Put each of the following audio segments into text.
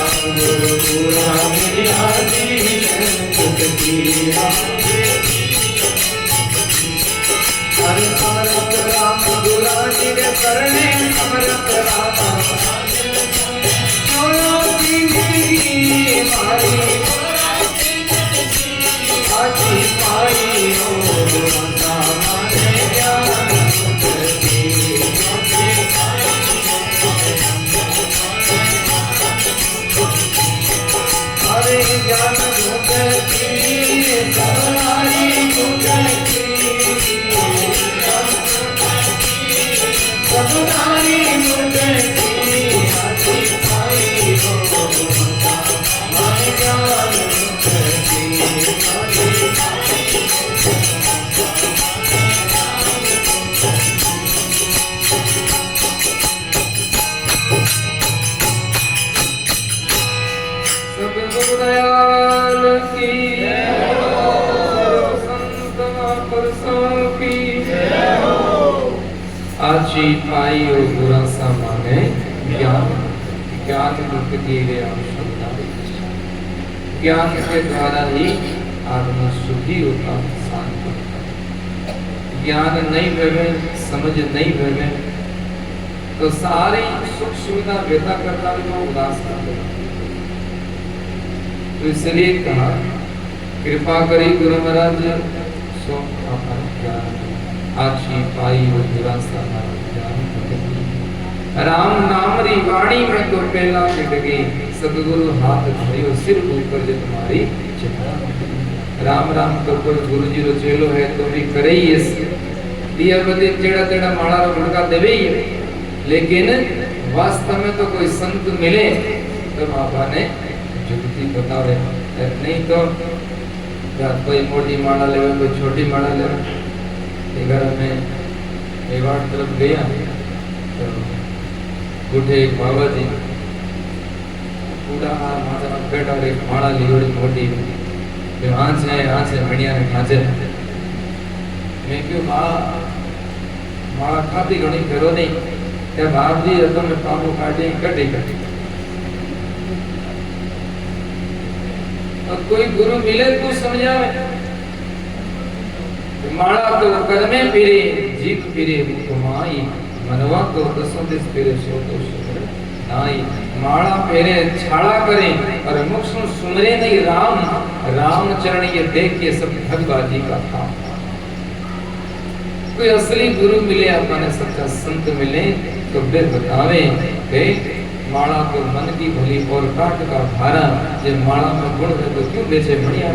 पूरा मेरी हाजिरी हरे अमृत राम दुलारी रे करने अमृत राम जोयो जिंदगी मारी आजी पाई हो बंदा माने ज्ञान की हरे ज्ञान मुक्ति दुलारी मुक्ति दुलारी मुक्ति आजी पाई हो माने ज्ञान दयाल की सर्व संत महापुरुषों की आजी पाई और बुरा सा माने ज्ञान ज्ञान मुक्ति रे आवश्यकता ज्ञान के द्वारा ही आत्मा सुखी होता शांत होता ज्ञान नहीं भवे समझ नहीं भवे तो सारी सुख सुविधा व्यथा करता भी वो उदास कर देगा तो इसलिए कहा कृपा करी गुरु महाराज सो अपन ज्ञान आछी पाई हो दुरासा ज्ञान राम नाम री वाणी में तो पहला मिट गई सदगुरु हाथ धरियो सिर ऊपर जे तुम्हारी चिंता राम राम तो कोई गुरु जी रो चेलो है तो भी करे ही इस दिया बदे टेढ़ा टेढ़ा माड़ा रो गुड़का देवे ही लेकिन वास्तव में तो कोई संत मिले तो बाबा ने जुगती बतावे नहीं तो कोई मोटी माला लेवे कोई छोटी माला लेवे घर में मेवाड़ तरफ गया तो उठे एक बाबा जी पूरा माथा में बैठा और एक माला ली बड़ी मोटी यहाँ से मणिया ने खाचे मैं क्यों माला खाती घनी करो नहीं क्या बाप जी तो मैं पापू काटे कटे कटे कोई गुरु मिले तो समझावे माला तो कदमे फिरे जीत फिरे कुमाई मनवा तो दसों दिस फिरे सो तो नाई माला फेरे छाड़ा करे और मुख सुमरे नहीं राम राम चरण ये देख के सब भगवाजी का था कोई असली गुरु मिले अपने सच्चा संत मिले तो वे बतावे के माला को मन की भली और काट का भारा जब माला में गुण है तो क्यों बेचे बढ़िया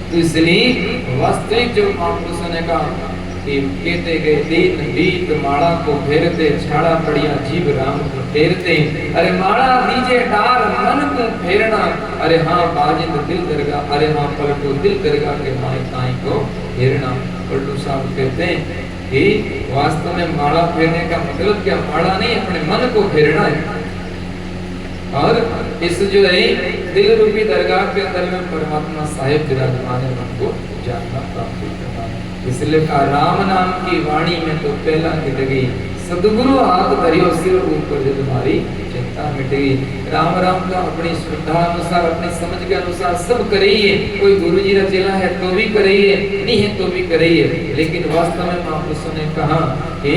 तो इसलिए वास्तविक जो महापुरुषों ने कहा कि कहते गए दिन बीत माला को फेरते छाड़ा पड़िया जीव राम को फेरते अरे माला दीजे डार मन को फेरना अरे हाँ बाजिंद दिल दरगा अरे हाँ पलटू दिल दरगा के माए ताई को फेरना पलटू साहब कहते हैं कि वास्तव में माला फेरने का मतलब क्या माला नहीं अपने मन को फेरना है और इस जो है दिल रूपी दरगाह के अंदर में परमात्मा साहिब विराजमान है मन को जानना प्राप्त करना इसलिए कहा राम नाम की वाणी में तो पहला मिट गई सदगुरु हाथ धरियो सिर ऊपर जो तुम्हारी चिंता मिट गई राम राम का अपनी श्रद्धा अनुसार अपनी समझ के अनुसार सब करिए कोई गुरु जी का चेला है तो भी करिए नहीं है तो भी करिए लेकिन वास्तव में महापुरुषों ने कहा कि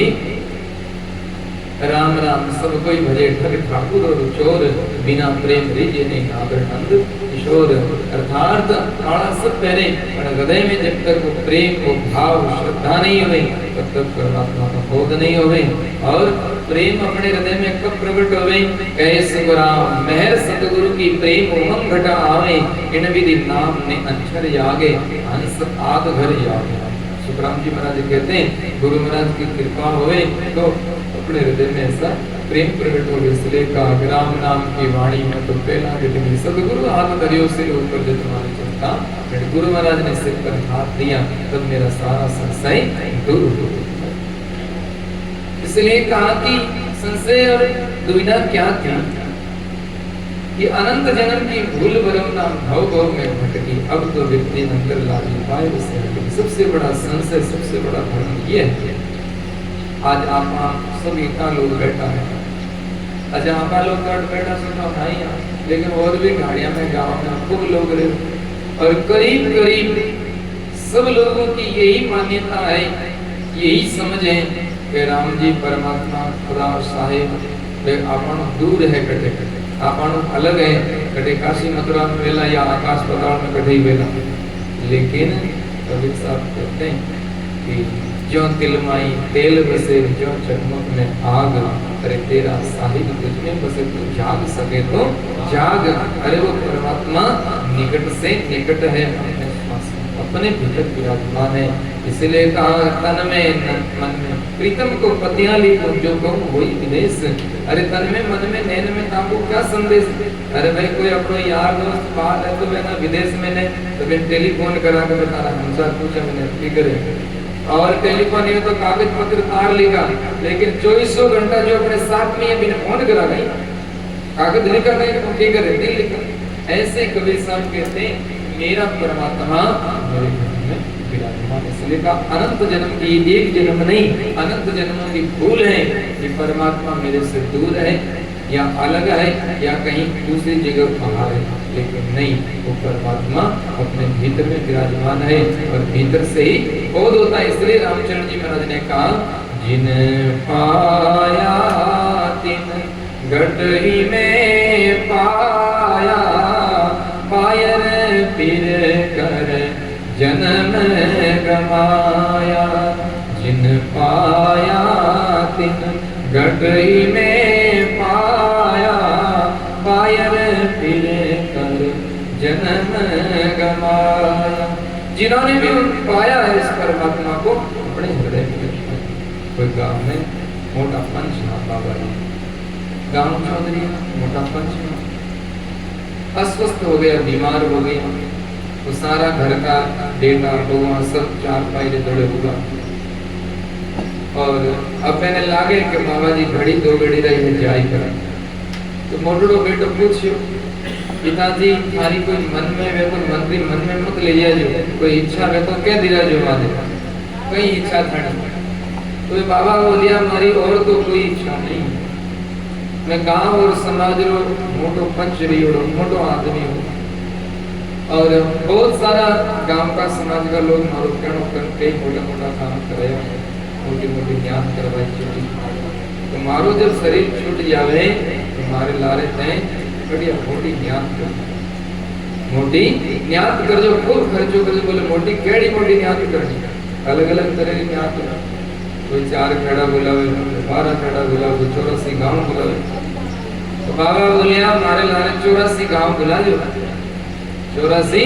राम राम सब कोई भजे ठग ठाकुर और चोर बिना प्रेम रिजे ने नागर नंद किशोर अर्थात माला सब पहने पर हृदय में जब तक वो प्रेम वो भाव श्रद्धा नहीं हुए तब तक परमात्मा का बोध नहीं हुए और प्रेम अपने हृदय में कब प्रकट हुए कैसे राम मेहर सतगुरु की प्रेम उमंग घटा आवे इन विधि नाम ने अक्षर जागे हंस आद घर जागे सुखराम जी महाराज कहते हैं गुरु महाराज की कृपा होवे तो अपने हृदय में ऐसा प्रेम प्रकट हो इसलिए कहा राम नाम की वाणी में तो पहला विधि सदगुरु हाथ धरियो से ऊपर जो तुम्हारी चिंता गुरु महाराज ने सिर पर हाथ दिया तब मेरा सारा संशय दूर हो इसलिए कहा कि संशय और दुविधा क्या थी कि अनंत जन्म की भूल भरम नाम भव भव में भटकी अब तो व्यक्ति अंतर लागी पाए उसे सबसे बड़ा संशय सबसे बड़ा भ्रम ये है आज आप सब इतना लोग बैठा है अच्छा आपका लोग बैठा सुना भाई लेकिन और भी गाड़ियां में गाँव में खूब लोग रहे और करीब करीब सब लोगों की यही मान्यता है, यही समझ है कि राम जी परमात्मा खुदा साहेब वे आपण दूर है, कटे कटे आपण अलग है, कटे काशी मथुरा में वेला या आकाश पाताल में कटे वेला। लेकिन कबीर साहब कहते हैं कि जो तिलमाई तेल बसे, जो चकमक में आग, अरे तेरा साहिब तुझमें बसे, तू जाग सके तो जाग। अरे वो परमात्मा निकट से निकट है, अपने भीतर विराजमान है। इसलिए कहा तन में मन में प्रीतम को पतियां लिखो, जो कहूँ वही विदेश। अरे तन में मन में नैन में ताको क्या संदेश। अरे भाई कोई अपनो यार दोस्त बाहर है तो ना विदेश में ने तो मैं टेलीफोन करा के बता रहा हमसा पूछा मैंने की करे, और टेलीफोन ये तो कागज पत्र तार लिखा, लेकिन 24 घंटा जो अपने साथ में बिना फोन करा नहीं, कागज लिखा नहीं तो क्या करे, दिल लिखा। ऐसे कबीर साहब कहते हैं मेरा परमात्मा मेरे घर में विराजमान। इसलिए कहा अनंत जन्म की एक जन्म नहीं, अनंत जन्मों की भूल है कि परमात्मा मेरे से दूर है या अलग है या कहीं दूसरी जगह बाहर है, लेकिन नहीं, वो परमात्मा अपने भीतर में विराजमान है और भीतर से ही बोध होता है। इसलिए रामचंद्र जी महाराज ने कहा जिन पाया तिन घट ही में पाया, पायर फिर कर जन्म गमाया। जिन पाया तिन घट ही में पाया, पायर फिर कर जन्म गमाया। जिन्होंने भी पाया है इस परमात्मा को अपने हृदय में। कोई गांव में मोटा पंच बाबा जी, गांव चौधरी मोटा पंच अस्वस्थ हो गया, बीमार हो गया, तो सारा घर का डेटा लोगों सब चार पायरे दौड़े हुआ। और अब मैंने लागे कि बाबा जी घड़ी दो घड़ी रही है जाई करा, तो मोटड़ो बेटो पूछियो पिताजी थारी कोई मन में वे तो मंत्री मन में मत ले जाजो, कोई इच्छा वे तो कह दिया जो माने कई इच्छा थड़ी। तो बाबा बोलिया मारी और तो कोई इच्छा नहीं, मैं गांव और समाज रो मोटो पंच रही मोटो आदमी हूँ, और बहुत सारा गांव का समाज का लोग मारो कहनो कर कई मोटा मोटा काम करे, मोटी मोटी ज्ञान करवाई छूटी। तो मारो जब शरीर छूट जावे तो मारे लारे थे बढ़िया मोटी ज्ञान कर, मोटी ज्ञान कर जो खूब खर्चो कर। बोले मोटी केड़ी मोटी ज्ञान करनी, अलग अलग तरह की ज्ञान। कोई 4 खेड़ा बुलावे, 12 खेड़ा बुलावे, 84 गांव बुलावे। तो बाबा बोलिया मारे लारे 84 गांव बुला जो, 84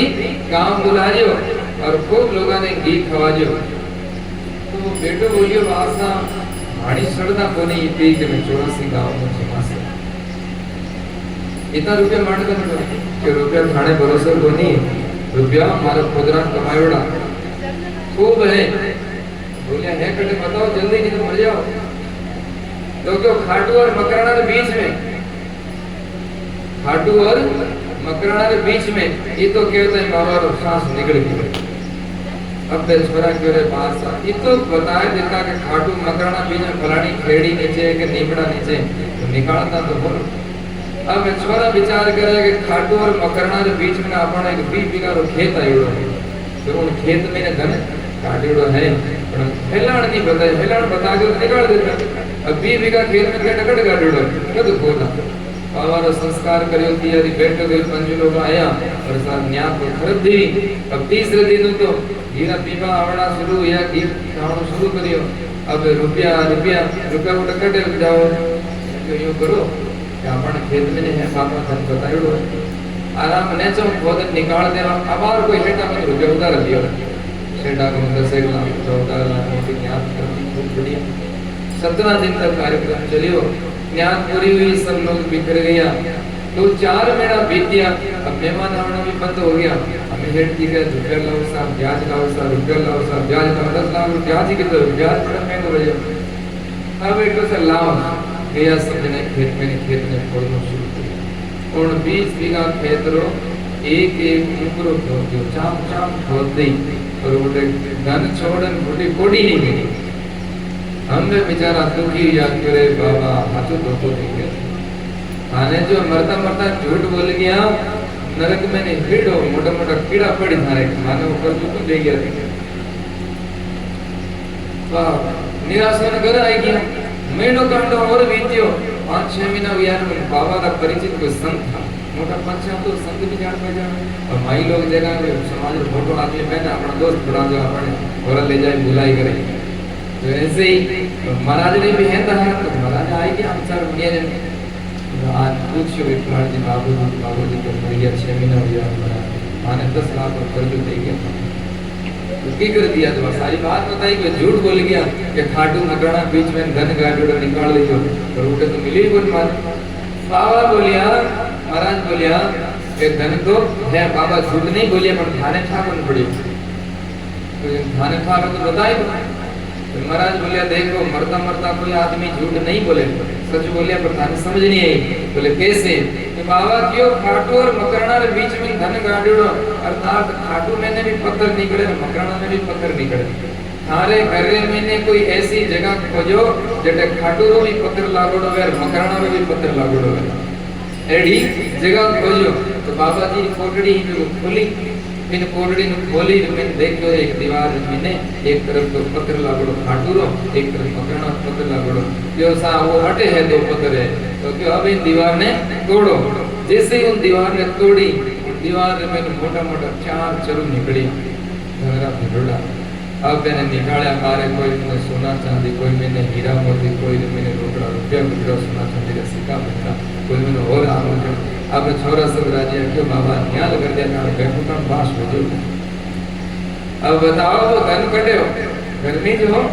गांव बुला जो और खूब लोगों ने घी खवा जो। तो बेटो बोलियो वासा भाड़ी सड़ना कोनी इतनी कि मैं 84 गांव में जमा से इतना रुपया मांड कर कि रुपया थाने भरोसे कोनी, रुपया हमारा खुदरा कमायोड़ा खूब है। बोलिया है कटे बताओ जल्दी नहीं तो मर जाओ। तो क्यों खाटू और मकराना के बीच में, खाटू और मकराना के बीच में ये तो कहते हैं बाबा रो सांस निकल गई। अब बेचपरा क्यों रे पास ये तो बताया देता कि खाटू मकराना बीच में फलानी खेड़ी नीचे के नीबड़ा नीचे तो निकालता तो बोल। अब बेचपरा विचार करे कि खाटू और मकराना के बीच में अपन एक 20 बीघा रो खेत आयो है, तो उन खेत में धन काटेड़ो है पर हेलाण नहीं बताए, हेलाण बता के निकाल देता। अब 20 बीघा खेत में के टकट काटेड़ो कद खोला बाबा संस्कार करियो तियारी बैठ गई। 5 लोग आया और साथ न्याय को खरब दी। अब तीसरे दिन तो हीरा पीपा आवड़ा शुरू या घी खाना शुरू करियो। अब रुपया रुपया रुपया को टकटे जाओ तो यूं करो कि अपन खेत में है बाबा धन बताइड़ो आराम ने चो बहुत निकाल देवा। अब और कोई हेटा में रुपया उधार लियो, सेठा को 10 लाख 14 लाख की ज्ञान करती खूब बढ़िया। 17 दिन तक कार्यक्रम चलियो, ज्ञान पूरी हुई, सब लोग बिखर गया। तो 4 महीना बीत गया। अब मेहमान आना भी बंद हो गया। हमें हेड की गया रुपया लाओ साहब, ब्याज लाओ साहब, रुपया लाओ साहब, ब्याज लाओ 10 लाख ब्याज ही कितना ब्याज बड़ा महंगा हो जाए। अब एक से लाओ गया समझने खेत में फोड़ना शुरू किया और 20 बीघा खेत रो एक ऊपरो खोद दियो, चाम चाम खोद दी और उठे धन छोड़न बड़ी कोड़ी नहीं मिली। हमने बेचारा दुखी याद करे बाबा हाथों धोतो नहीं गया। आने जो मरता मरता झूठ बोल गया, नरक में ने हेड़ो मोटा मोटा कीड़ा पड़ी थारे माने ऊपर तो दे गया वाह निराशा न घर आई गया महीनों कांडो और बीत्यो 5-6 महीना यार बाबा का परिचित कोई संत था मोटा 5-6 तो संत भी जान पे जान और माई लोग जगह में समाज में फोटो आदमी पहना अपना दोस्त बड़ा जो अपने और ले जाए बुलाई करे तो ऐसे ही महाराज ने भी है था तो महाराज आए कि हम सर मेरे आज पूछो विक्रांत जी बाबू जी को भैया 6 महीना हो गया माने 10 लाख और कर्ज दे गया की कर दिया तो सारी बात बताई कि झूठ बोल गया कि खाटू नगराना बीच में धन गाड़ो निकाल लियो पर उठे तो मिली कोई मार बाबा बोलिया महाराज बोलिया कि धन तो है बाबा झूठ नहीं बोलिए पर थाने ठाकुर पड़ी तो थाने ठाकुर तो बताए तो महाराज बोलिया देखो मरता मरता कोई आदमी झूठ नहीं बोले सच बोलिया पर थाने समझ नहीं आई बोले कैसे तो बाबा क्यों खाटू और मकराना के बीच में धन गाड़ो अर्थात खाटू में भी पत्थर निकले मकराना में भी पत्थर निकले थारे घरे में कोई ऐसी जगह खोजो जटे खाटू रो भी पत्थर लागोड़ो है मकराना में भी पत्थर लागोड़ो है एडी जगह खोजो तो बाबा जी कोटड़ी जो खोली इन कोटड़ी ने खोली मैंने देखो एक दीवार में एक तरफ तो पत्थर लागोड़ो खाटू रो एक तरफ मकराना पत्थर लागोड़ो जो सा वो हटे है दो पत्थर है तो क्यों अब इन दीवार ने तोड़ो जैसे ही उन दीवार ने तोड़ी दीवार में मोटा मोटा 4 चरु निकली घरा भिड़ोड़ा अब मैंने निकाला मारे कोई ने सोना चांदी कोई मैंने हीरा मोती कोई ने मैंने रोकड़ा रुपया मुद्रा सोना चांदी का सिक्का मिला कोई मैंने और आमोजन अब छोरा सब राजी क्यों बाबा न्याल कर दिया ना बैठो का पास हो जो अब बताओ वो धन कटे हो घर में जो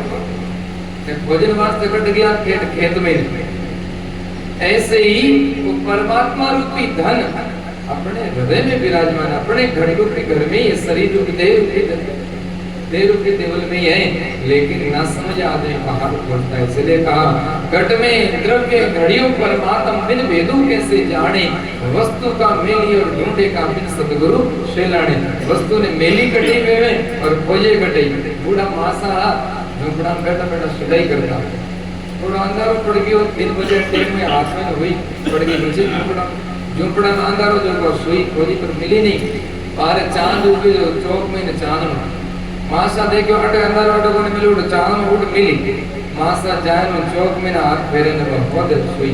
भोजन वास्ते कट गया खेत में ऐसे ही वो परमात्मा रूपी धन अपने हृदय में विराजमान अपने घर रूपी घर में ये शरीर रूपी देह रूपी देवल में है लेकिन ना समझ आदमी बाहर पड़ता है इसलिए कहा घट में द्रव्य घड़ियों परमात्मा बिन भेदू कैसे जाने वस्तु का मेली और ढूंढे का बिन सतगुरु शेलाने वस्तु ने मेली कटी हुए और खोजे कटे बूढ़ा मासा झुंपड़ा में बैठा बैठा सुधाई करता थोड़ा अंधारो पड़ गयो 3 बजे टाइम में हाथ में हुई पड़ गई नीचे झुंपड़ा में अंधारो जो सुई खोजी पर मिली नहीं बाहर चांद उगे जो चौक में चांद मासा देखो अटे अंदर अटे कोने मिली उठ चांद में उठ मिली मासा जाए नो चौक में ना हाथ फेरे ने बहुत सुई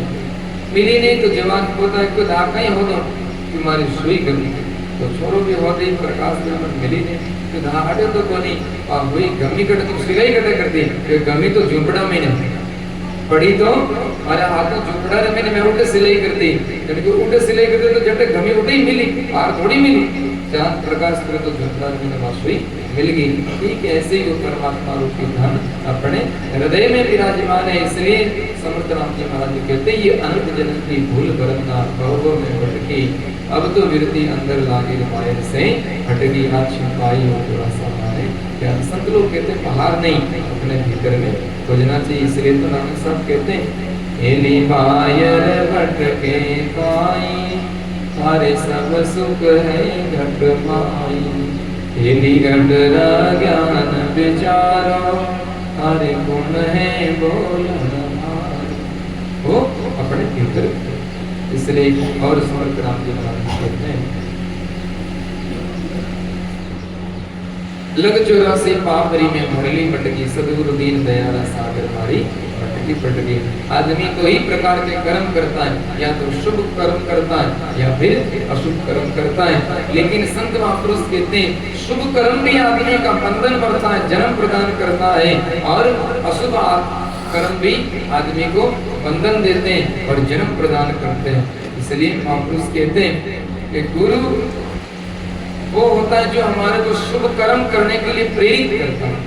मिली नहीं तो जवान पोता को दाका ही हो दो कि मारी सुई गमी तो छोरो भी होते ही प्रकाश में मिली नहीं तो धा हटे तो कोनी और हुई गमी कटे तो सिलाई कटे करती कि गमी तो झुंपड़ा में नहीं पड़ी तो हमारे हाथों झुंपड़ा रे मैंने मैं उठे सिलाई करती क्योंकि उठे सिलाई करते तो जटे गमी उठे ही मिली बाहर थोड़ी मिली चांद प्रकाश करे तो झुंपड़ा रे मैंने वासुई मिल गई ठीक ऐसे ही वो परमात्मा रूपी धन अपने हृदय में विराजमान है इसलिए समर्थ राम जी महाराज कहते ये अनंत जन्म की भूल भरना भवों में भटकी अब तो विरती अंदर लागे मायर से हटगी आज छिपाई हो थोड़ा सा मारे क्या संत लोग कहते बाहर नहीं अपने भीतर में खोजना चाहिए इसलिए तो नानक साहब कहते हैं एली मायर भटके पाई सारे सब सुख है घट माई एली घटरा ज्ञान विचारो हरे गुण है बोलन वो अपने भीतर इसलिए और समर्थ राम जी महाराज कहते हैं लग 84 पापरी में भरली मटकी सदगुरु दीन दयाला सागर मारी मटकी पटकी आदमी तो ही प्रकार के कर्म करता है या तो शुभ कर्म करता है या फिर अशुभ कर्म करता है लेकिन संत महापुरुष कहते हैं शुभ कर्म भी आदमी का बंधन बढ़ता है जन्म प्रदान करता है और अशुभ कर्म भी आदमी को बंधन देते हैं और जन्म प्रदान करते हैं इसलिए महापुरुष कहते हैं कि गुरु वो होता है जो हमारे को शुभ कर्म करने के लिए प्रेरित करता है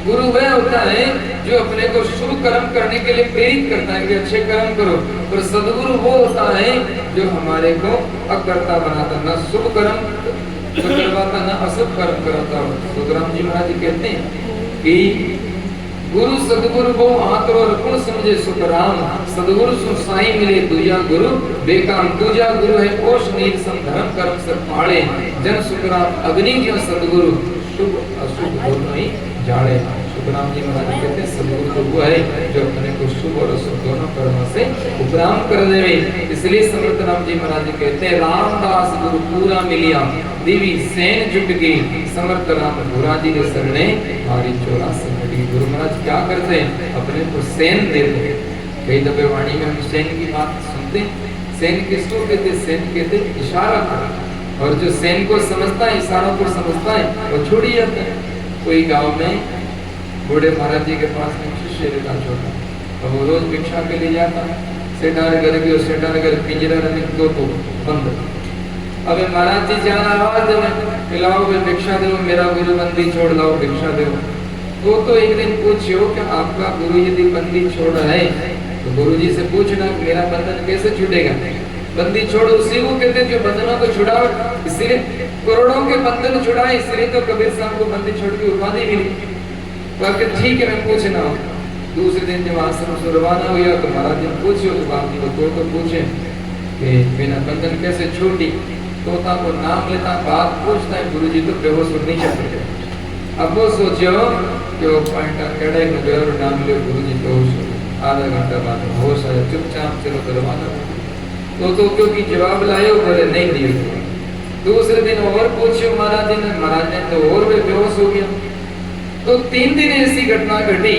गुरु वह होता है जो अपने को शुभ कर्म करने के लिए प्रेरित करता है कि अच्छे कर्म करो और सदगुरु वो होता है जो हमारे को अकर्ता बनाता ना शुभ कर्म करवाता ना अशुभ कर्म कराता सुखराम जी महाराज कहते हैं कि गुरु सदगुरु वो आतर और गुण समझे सुखराम सदगुरु सुसाई मिले दूजा गुरु बेकाम दूजा गुरु है कोश नील सम धर्म कर्म सब पाड़े जन सुखराम अग्नि जो सदगुरु शुभ अशुभ दोनों ही जाड़े शुभ उपराम जी महाराज कहते हैं सदगुरु तो वो है जो अपने को शुभ और अशुभ दोनों कर्मों से उपराम कर देवे। इसलिए समर्थ राम जी महाराज कहते हैं रामदास गुरु पूरा मिलिया देवी सैन जुट गई समर्थ राम गुरा जी के शरणे हमारी 84 घटी। गुरु महाराज क्या करते हैं अपने को सैन देते। कई दफे वाणी में हम सैन की बात सुनते हैं। सैन किसको कहते? सैन कहते इशारा कर। और जो सैन को समझता है इशारों को समझता है वो छोड़ ही जाता है। कोई गांव में बूढ़े महाराज जी के पास में शिष्य रहता छोटा, अब वो रोज भिक्षा के लिए जाता। सेठार घर गयो, सेठार घर पिंजरा में दो तो बंद। अब महाराज जी जाना आवाज में मिलाओ भिक्षा दो, मेरा गुरु बंदी छोड़ लाओ भिक्षा दो। तो एक दिन पूछो कि आपका गुरु यदि बंदी छोड़ है तो गुरुजी से पूछना मेरा बंधन कैसे छूटेगा। बंदी छोड़ उसी को कहते जो बंधनों को छुड़ाओ। इसलिए करोड़ों के बंधन छुड़ाए, इसलिए तो कबीर साहब को बंदी छोड़ की उपाधि मिली। तो ठीक है मैं पूछना हूँ। दूसरे दिन जब आश्रम से रवाना हुआ तो महाराज जी पूछो तो बाप जी को तो पूछे कि बिना बंधन कैसे छूटी। तोता को नाम लेता बात पूछता है, गुरु जी तो बेहोश नहीं जाते। अब वो सोचो कि वो पॉइंट कड़े में नाम ले गुरु जी बेहोश। आधा घंटा बाद होश आया, चुपचाप चलो तो रवाना। तो क्योंकि जवाब लाए बोले नहीं दिए। दूसरे दिन और पूछो महाराज ने तो और भी बेहोश हो गया। तो 3 दिन ऐसी घटना घटी।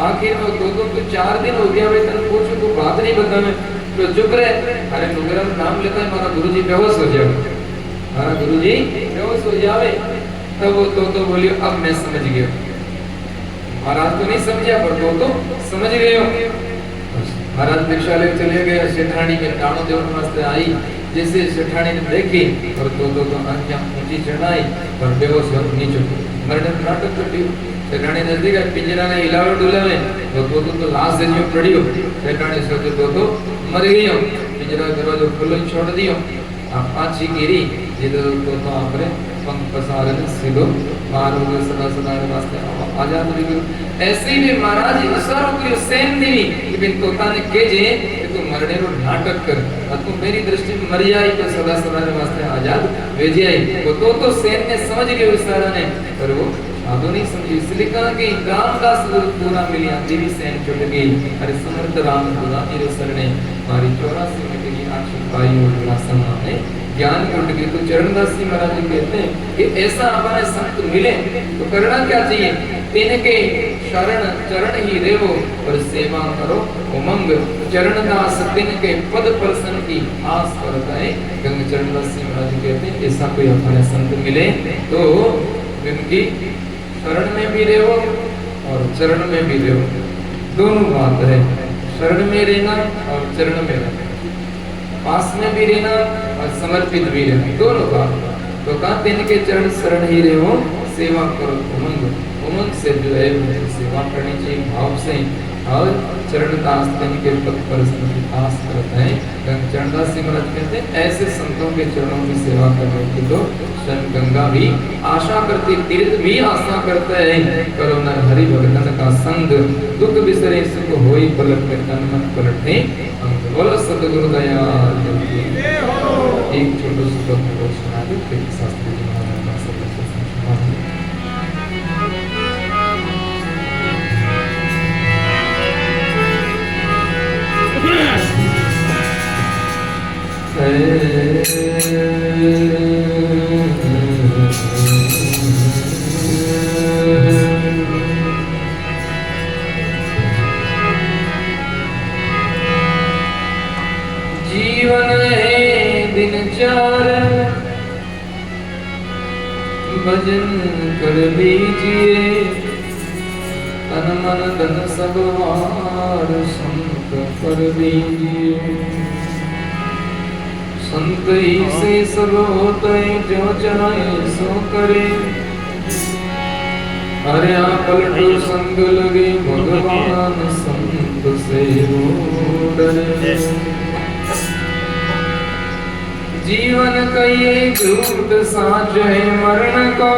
आखिर में तो 4 दिन हो गया। वे तन पूछो तो बात नहीं बता में तो चुप रहे। अरे नुगरा नाम लेता है हमारा गुरुजी बेहोश हो जाए, हमारा गुरुजी बेहोश हो जावे। तब वो तो बोलियो अब मैं समझ गया। महाराज तो नहीं समझा पर तो समझ गए हो। महाराज भिक्षा ले चले गए। सेठानी में दाणो देवन वास्ते आई। जैसे सेठानी ने देखी और तो आंखें ऊंची चढ़ाई पर बेहोश हो नीचे मरने नाटक कर। सेठानी नजदीक है, पिंजरा ने हिलावे डुलावे तो लाश जो पड़ी हो। सेठानी सोचे तो मर गई हो। पिंजरा दरवाजो खुलो छोड़ दियो। आप पांची गिरी ये तो आपने पंख पसार सीधो बाहर हो गए। सदा सदा वास्ते आजाद हो गए। ऐसे ही महाराज इशारों की सैन देवी लेकिन तोता ने केजे कि तू मरने रो नाटक कर और तू मेरी दृष्टि में मर जाए तो सदा सदा वास्ते आजाद भेज जाए। तो सैन ने समझ गए इशारा ने, पर वो आदो नहीं समझी। इसलिए कहा कि रामदास गुरु पूरा मिलिया देवी सैन छुट गई। अरे समर्थ राम गुरा जी रे शरणे हमारी 84 घटी की आंखें पाई और विलासन ने ज्ञान उठ गई। तो चरणदास जी महाराज जी कहते हैं कि ऐसा हमारे संत मिले तो करना क्या चाहिए? तिनके शरण चरण ही रेवो और सेवा करो उमंग। चरणदास तिनके पद प्रसन्न की आस करता है। गंग चरणदास जी महाराज जी कहते हैं ऐसा कोई हमारे संत मिले तो उनकी शरण में भी रहो और चरण में भी रहो। दोनों बात है, शरण में रहना और चरण में रहना, पास में भी रहना और समर्पित भी रहना, दोनों बात। तो कहते हैं कि चरण शरण ही रहो सेवा करो उमंग। उमंग से जो है सेवा करनी चाहिए भाव से। और चरणदास के पद पर आस करता है। चरणदास जी महाराज कहते हैं ऐसे संतों के चरणों की सेवा करने की तो स्वयं गंगा भी आशा करती, तीर्थ भी आशा करता है। करो न हरि भगतन का संग दुख बिसरे सुख होई पलक में तन मन पलटे अंग। बोलो सतगुरु दयाल। एक छोटा सा सुना दो शास्त्री जी महाराज जीवन है दिनचार भजन कर लीजिए तन मन धन सब वार संत कर लीजिए। संत ही से सब होते जो चाहे सो करे। अरे पलटू संग लगे भगवान संत से डरे। जीवन का ये झूठ साच है मरण को